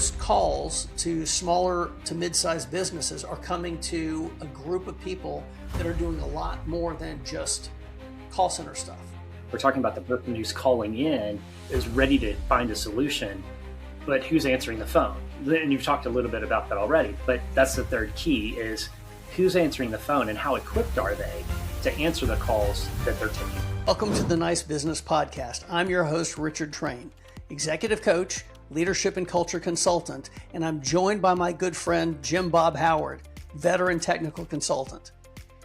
most calls to smaller to mid-sized businesses are coming to a group of people that are doing a lot more than just call center stuff. We're talking about the person who's calling in is ready to find a solution, but who's answering the phone? And you've talked a little bit about that already, but that's the third key is who's answering the phone and how equipped are they to answer the calls that they're taking. Welcome to the Nice Business Podcast. I'm your host, Richard Train, executive coach, leadership and culture consultant, and I'm joined by my good friend, Jim Bob Howard, veteran technical consultant.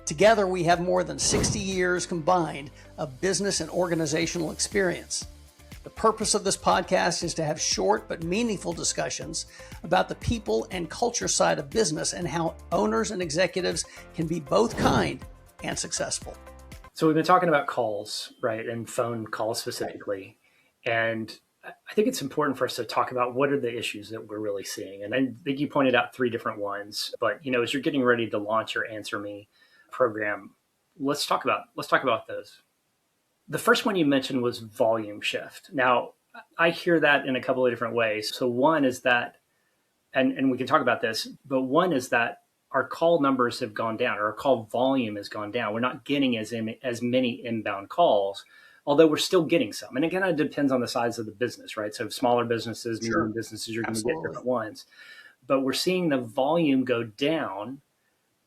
Together, we have more than 60 years combined of business and organizational experience. The purpose of this podcast is to have short but meaningful discussions about the people and culture side of business and how owners and executives can be both kind and successful. So we've been talking about calls, right? And phone calls specifically. And I think it's important for us to talk about what are the issues that we're really seeing. And I think you pointed out three different ones, but as you're getting ready to launch your Answer Me program, let's talk about those. The first one you mentioned was volume shift. Now, I hear that in a couple of different ways. So one is that, and we can talk about this, but one is that our call numbers have gone down, or our call volume has gone down. We're not getting as many inbound calls, although we're still getting some. And again, it depends on the size of the business, right? So smaller businesses, medium businesses, you're going to get different ones. But we're seeing the volume go down.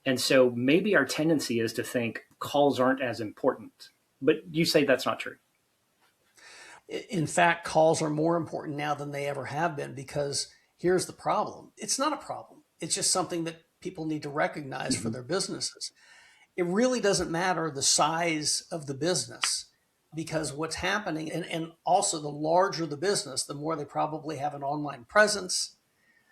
And so maybe our tendency is to think calls aren't as important. But you say that's not true. In fact, calls are more important now than they ever have been, because here's the problem. It's not a problem. It's just something that people need to recognize for their businesses. It really doesn't matter the size of the business, because what's happening, and also the larger the business, the more they probably have an online presence.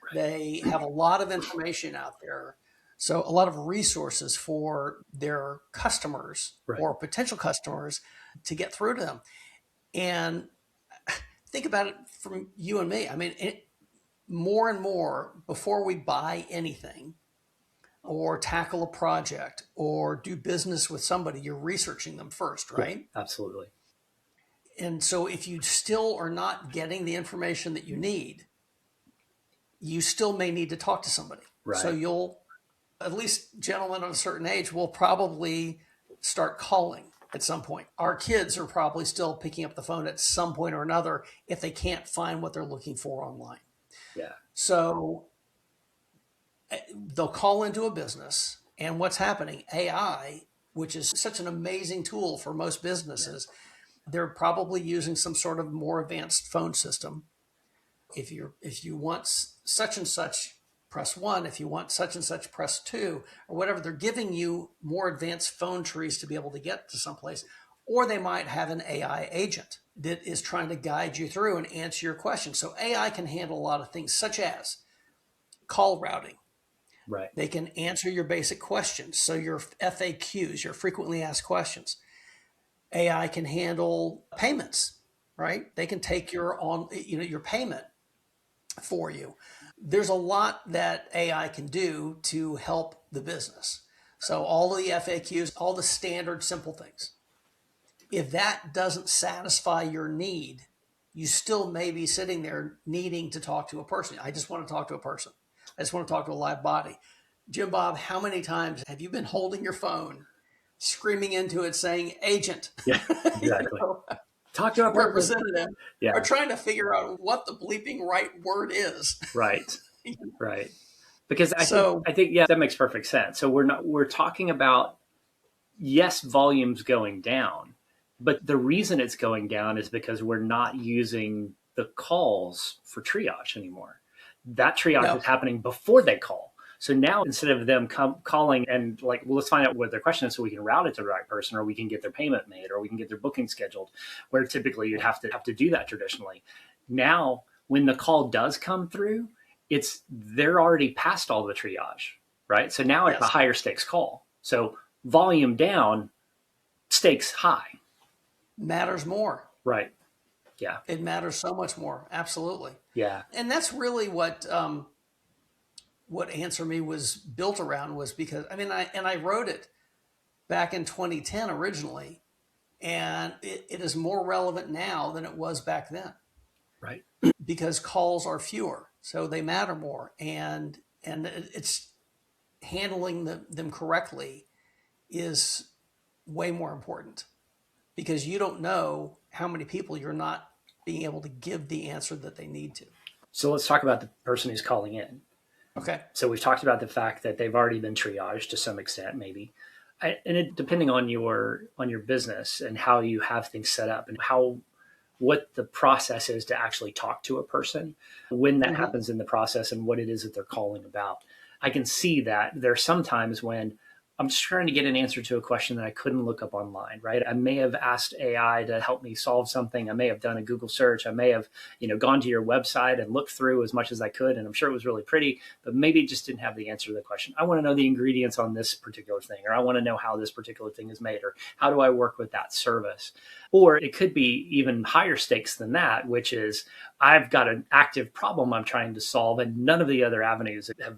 Right. They have a lot of information out there. So a lot of resources for their customers or potential customers to get through to them. And think about it from you and me. I mean, more and more, before we buy anything or tackle a project or do business with somebody, you're researching them first, right? Yeah, absolutely. And so if you still are not getting the information that you need, you still may need to talk to somebody. Right. So you'll, at least gentlemen of a certain age, will probably start calling at some point. Our kids are probably still picking up the phone at some point or another if they can't find what they're looking for online. Yeah. So they'll call into a business, and what's happening? AI, which is such an amazing tool for most businesses, they're probably using some sort of more advanced phone system. If you want such and such, press 1. If you want such and such, press 2, or whatever. They're giving you more advanced phone trees to be able to get to someplace. Or they might have an AI agent that is trying to guide you through and answer your questions. So AI can handle a lot of things, such as call routing. Right. They can answer your basic questions. So your FAQs, your frequently asked questions. AI can handle payments, right? They can take your payment for you. There's a lot that AI can do to help the business. So all the FAQs, all the standard simple things. If that doesn't satisfy your need, you still may be sitting there needing to talk to a person. I just want to talk to a person. I just want to talk to a live body. Jim Bob, how many times have you been holding your phone, screaming into it saying, agent? Yeah, exactly. Talk to a representative, or trying to figure out what the bleeping right word is. Right. Right. Because I think, that makes perfect sense. So we're talking about, yes, volume's going down, but the reason it's going down is because we're not using the calls for triage anymore. That triage is happening before they call. So now, instead of them calling and let's find out what their question is so we can route it to the right person, or we can get their payment made, or we can get their booking scheduled, where typically you'd have to do that traditionally. Now, when the call does come through, they're already past all the triage, right? So now it's a higher stakes call. So volume down, stakes high. Matters more. Right. Yeah. It matters so much more. Absolutely. Yeah. And that's really what Answer Me was built around, was because, I wrote it back in 2010 originally, and it is more relevant now than it was back then. Right. Because calls are fewer. so they matter more. And it's handling them correctly is way more important, because you don't know how many people you're not being able to give the answer that they need to. So let's talk about the person who's calling in. Okay. So we've talked about the fact that they've already been triaged to some extent, maybe. Depending on your business and how you have things set up and what the process is to actually talk to a person, when that Mm-hmm. happens in the process and what it is that they're calling about. I can see that there are some times when I'm just trying to get an answer to a question that I couldn't look up online, right? I may have asked AI to help me solve something. I may have done a Google search. I may have, gone to your website and looked through as much as I could. And I'm sure it was really pretty, but maybe it just didn't have the answer to the question. I want to know the ingredients on this particular thing, or I want to know how this particular thing is made, or how do I work with that service? Or it could be even higher stakes than that, which is I've got an active problem I'm trying to solve, and none of the other avenues have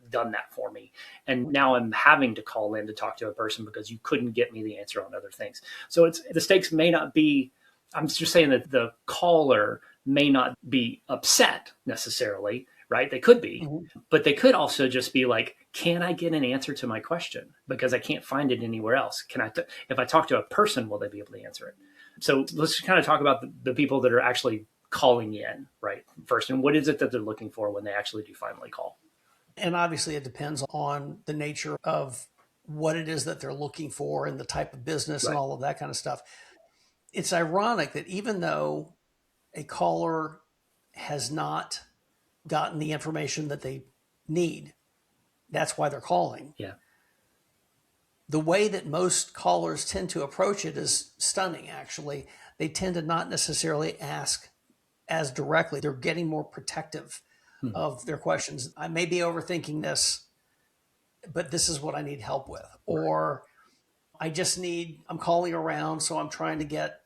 done that for me. And now I'm having to call in to talk to a person because you couldn't get me the answer on other things. So the stakes may not be, I'm just saying that the caller may not be upset necessarily, right? They could be, Mm-hmm. but they could also just be like, can I get an answer to my question? Because I can't find it anywhere else. If I talk to a person, will they be able to answer it? So let's kind of talk about the people that are actually calling in, right? First, and what is it that they're looking for when they actually do finally call? And obviously, it depends on the nature of what it is that they're looking for and the type of business and Right. all of that kind of stuff. It's ironic that even though a caller has not gotten the information that they need, that's why they're calling. Yeah. The way that most callers tend to approach it is stunning, actually. They tend to not necessarily ask as directly, they're getting more protective Hmm. of their questions. I may be overthinking this, but this is what I need help with. Right. Or I'm calling around, so I'm trying to get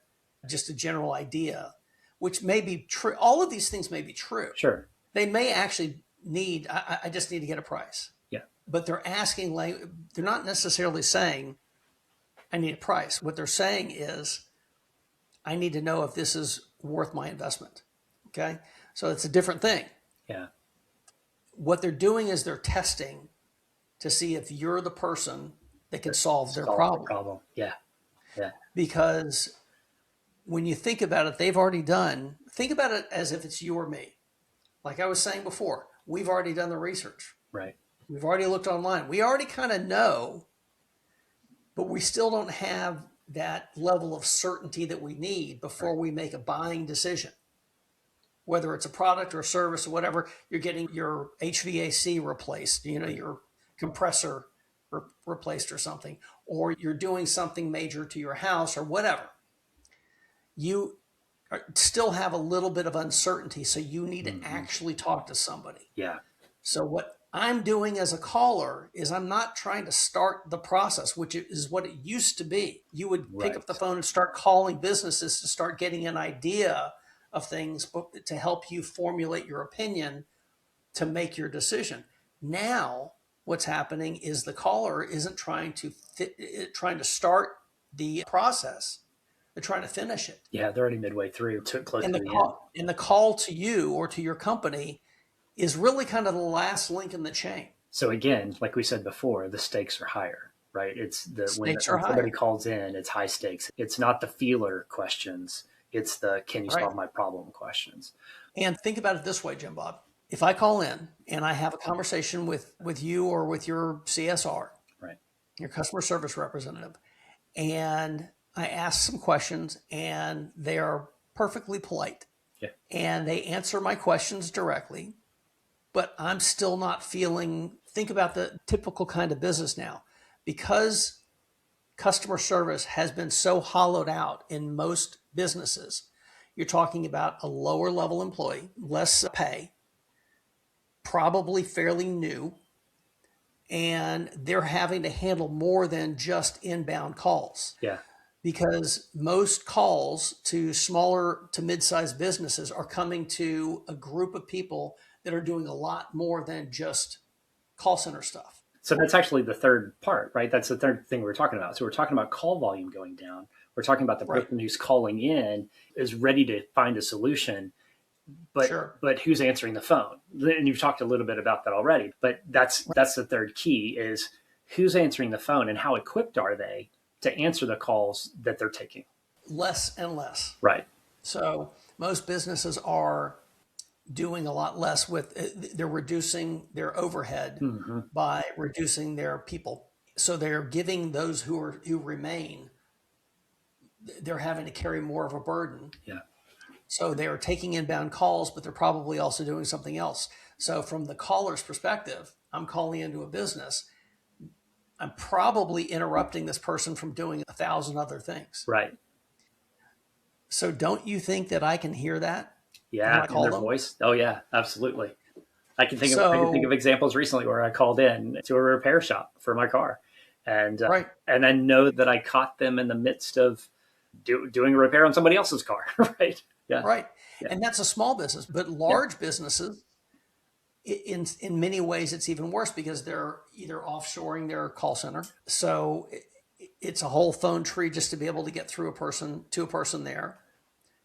just a general idea, which may be true. All of these things may be true. Sure. They may actually I just need to get a price. Yeah. But they're not necessarily saying, I need a price. What they're saying is, I need to know if this is worth my investment. Okay. So it's a different thing. Yeah. What they're doing is they're testing to see if you're the person that can solve their Solve the problem. problem. Yeah. Yeah. Because when you think about it, think about it as if it's you or me. Like I was saying before, we've already done the research. Right. We've already looked online. We already kind of know, but we still don't have that level of certainty that we need Right. before we make a buying decision. Whether it's a product or a service or whatever, you're getting your HVAC replaced, Right. your compressor replaced or something, or you're doing something major to your house or whatever. You still have a little bit of uncertainty, so you need to Mm-hmm. actually talk to somebody. Yeah. So what I'm doing as a caller is I'm not trying to start the process, which is what it used to be. You would pick up the Right. phone and start calling businesses to start getting an idea of things, but to help you formulate your opinion to make your decision. Now, what's happening is the caller isn't trying to start the process. They're trying to finish it. Yeah. They're already midway through, close And to the end. the call to you or to your company is really kind of the last link in the chain. So again, like we said before, the stakes are higher, right? Stakes are When somebody higher. calls in, it's high stakes. It's not the feeler questions. It's the can you Right. solve my problem questions. And think about it this way, Jim Bob. If I call in and I have a conversation with you or with your CSR, Right. your customer service representative, and I ask some questions and they are perfectly polite Yeah. and they answer my questions directly, but I'm still not feeling, think about the typical kind of business now. Because customer service has been so hollowed out in most businesses, you're talking about a lower level employee, less pay, probably fairly new, and they're having to handle more than just inbound calls, Yeah. because most calls to smaller to mid-sized businesses are coming to a group of people that are doing a lot more than just call center stuff. So that's actually the third part, right? That's the third thing we're talking about. So we're talking about call volume going down. We're talking about the Right. person who's calling in is ready to find a solution. but Sure. who's answering the phone? And you've talked a little bit about that already, but that's the third key is who's answering the phone and how equipped are they to answer the calls that they're taking. Less and less. Right. So most businesses are doing a lot less with, they're reducing their overhead Mm-hmm. by reducing their people. So they're giving those who remain, they're having to carry more of a burden. Yeah. So they're taking inbound calls, but they're probably also doing something else. So from the caller's perspective, I'm calling into a business. I'm probably interrupting this person from doing 1,000 other things. Right. So don't you think that I can hear that when Yeah. I In call their them? voice. Oh yeah, absolutely. I can think So, of examples recently where I called in to a repair shop for my car, right, and I know that I caught them in the midst of doing a repair on somebody else's car. Right? Yeah, right. yeah, And that's a small business, but yeah, large businesses, in many ways, it's even worse because they're either offshoring their call center. So it's a whole phone tree just to be able to get through a person there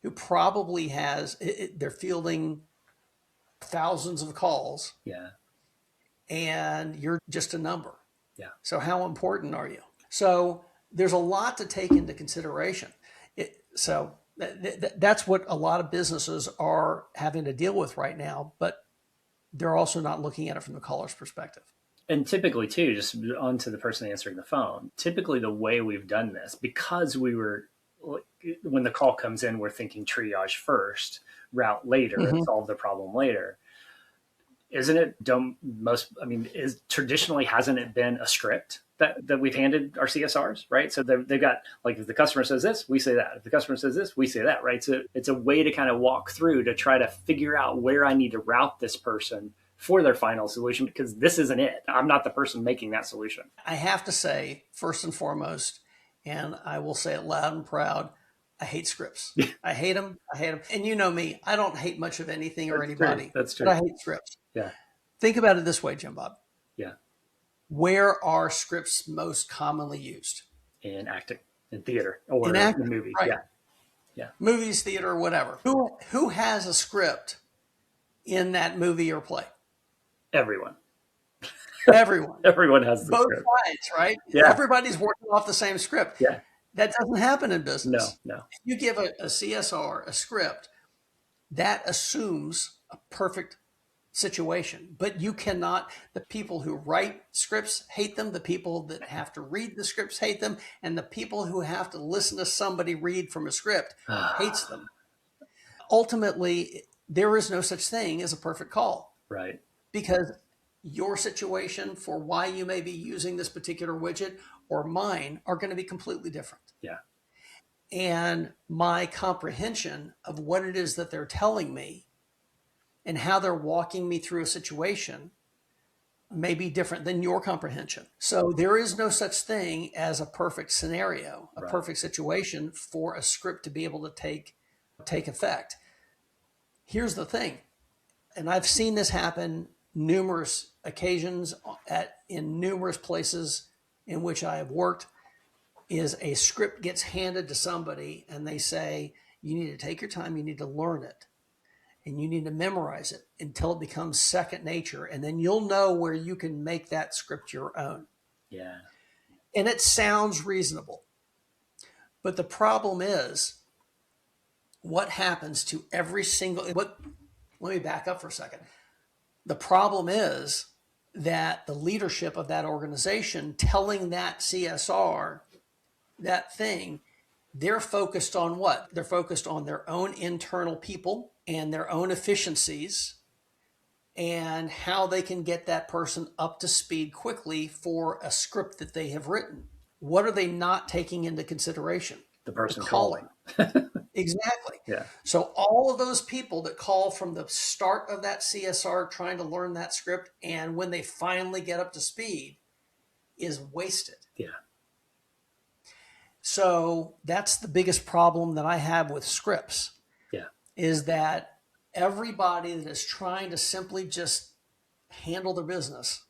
who probably has, they're fielding thousands of calls yeah, and you're just a number. yeah. So how important are you? So there's a lot to take into consideration. So that's what a lot of businesses are having to deal with right now, but they're also not looking at it from the caller's perspective. And typically, too, just onto the person answering the phone. Typically, the way we've done this, because we were when the call comes in, we're thinking triage first, route later, and Mm-hmm. solve the problem later. Isn't it don't most I mean is traditionally hasn't it been a script that we've handed our CSRs, right? So they've got, like, if the customer says this, we say that. If the customer says this, we say that, right? So it's a way to kind of walk through to try to figure out where I need to route this person for their final solution, because this isn't it. I'm not the person making that solution. I have to say, first and foremost, and I will say it loud and proud, I hate scripts. I hate them. I hate them. And you know me, I don't hate much of anything or That's true. anybody, That's but true. I hate scripts. Yeah. Think about it this way, Jim Bob. Yeah. Where are scripts most commonly used? In acting, in theater, or In in acting, movie. right? Yeah. Yeah. Movies, theater, whatever. Who has a script in that movie or play? Everyone. Everyone. Everyone has the Both script. sides, right? Yeah. Everybody's working off the same script. Yeah. That doesn't happen in No, business. no. If you give a CSR a script, that assumes a perfect situation. But you cannot, the people who write scripts hate them, the people that have to read the scripts hate them, and the people who have to listen to somebody read from a script hates them. Ultimately, there is no such thing as a perfect call Right. because your situation for why you may be using this particular widget or mine are going to be completely different. Yeah. And my comprehension of what it is that they're telling me and how they're walking me through a situation may be different than your comprehension. So there is no such thing as a perfect scenario, a Right. perfect situation for a script to be able to take effect. Here's the thing, and I've seen this happen numerous occasions in numerous places in which I have worked, is a script gets handed to somebody and they say, you need to take your time, you need to learn it, and you need to memorize it until it becomes second nature. And then you'll know where you can make that script your own. Yeah. And it sounds reasonable. But the problem is what happens to every single, let me back up for a second. The problem is that the leadership of that organization telling that CSR, that thing, they're focused on what? They're focused on their own internal people and their own efficiencies and how they can get that person up to speed quickly for a script that they have written. What are they not taking into consideration? The The person caller. calling. Exactly. Yeah. So all of those people that call from the start of that CSR trying to learn that script and when they finally get up to speed is wasted. Yeah. So that's the biggest problem that I have with scripts Yeah. is that everybody that is trying to simply just handle their business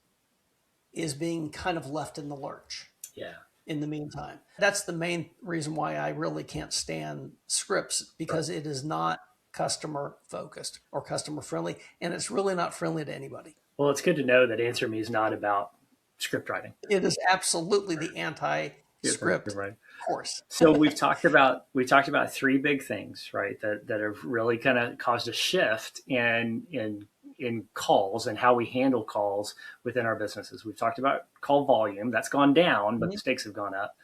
is being kind of left in the lurch Yeah. in the meantime. That's the main reason why I really can't stand scripts because it is not customer focused or customer friendly, and it's really not friendly to anybody. Well, it's good to know that Answer Me is not about script writing. It is absolutely the anti-script Right. course. So we've talked about three big things, right? That have really kind of caused a shift in calls and how we handle calls within our businesses. We've talked about call volume. That's gone down, but the stakes have gone up.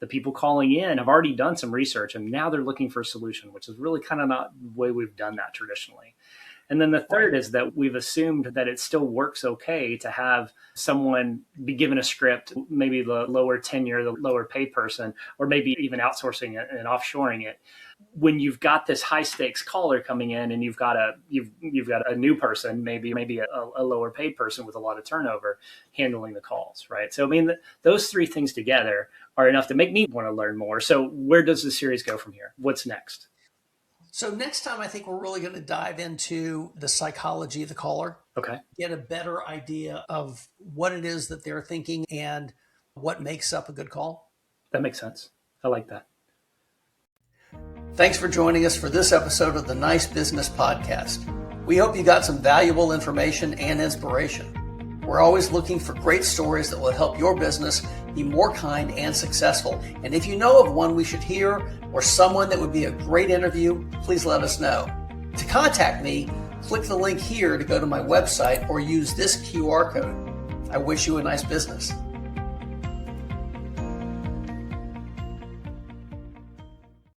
The people calling in have already done some research and now they're looking for a solution, which is really kind of not the way we've done that traditionally. And then the third is that we've assumed that it still works okay to have someone be given a script, maybe the lower tenure, the lower paid person, or maybe even outsourcing it and offshoring it. When you've got this high stakes caller coming in and you've got a new person, maybe a lower paid person with a lot of turnover handling the calls, right? So I mean, those three things together are enough to make me want to learn more. So where does the series go from here? What's next? So next time, I think we're really going to dive into the psychology of the caller. Okay. Get a better idea of what it is that they're thinking and what makes up a good call. That makes sense. I like that. Thanks for joining us for this episode of the Nice Business Podcast. We hope you got some valuable information and inspiration. We're always looking for great stories that will help your business be more kind and successful. And if you know of one we should hear or someone that would be a great interview, please let us know. To contact me, click the link here to go to my website or use this QR code. I wish you a nice business.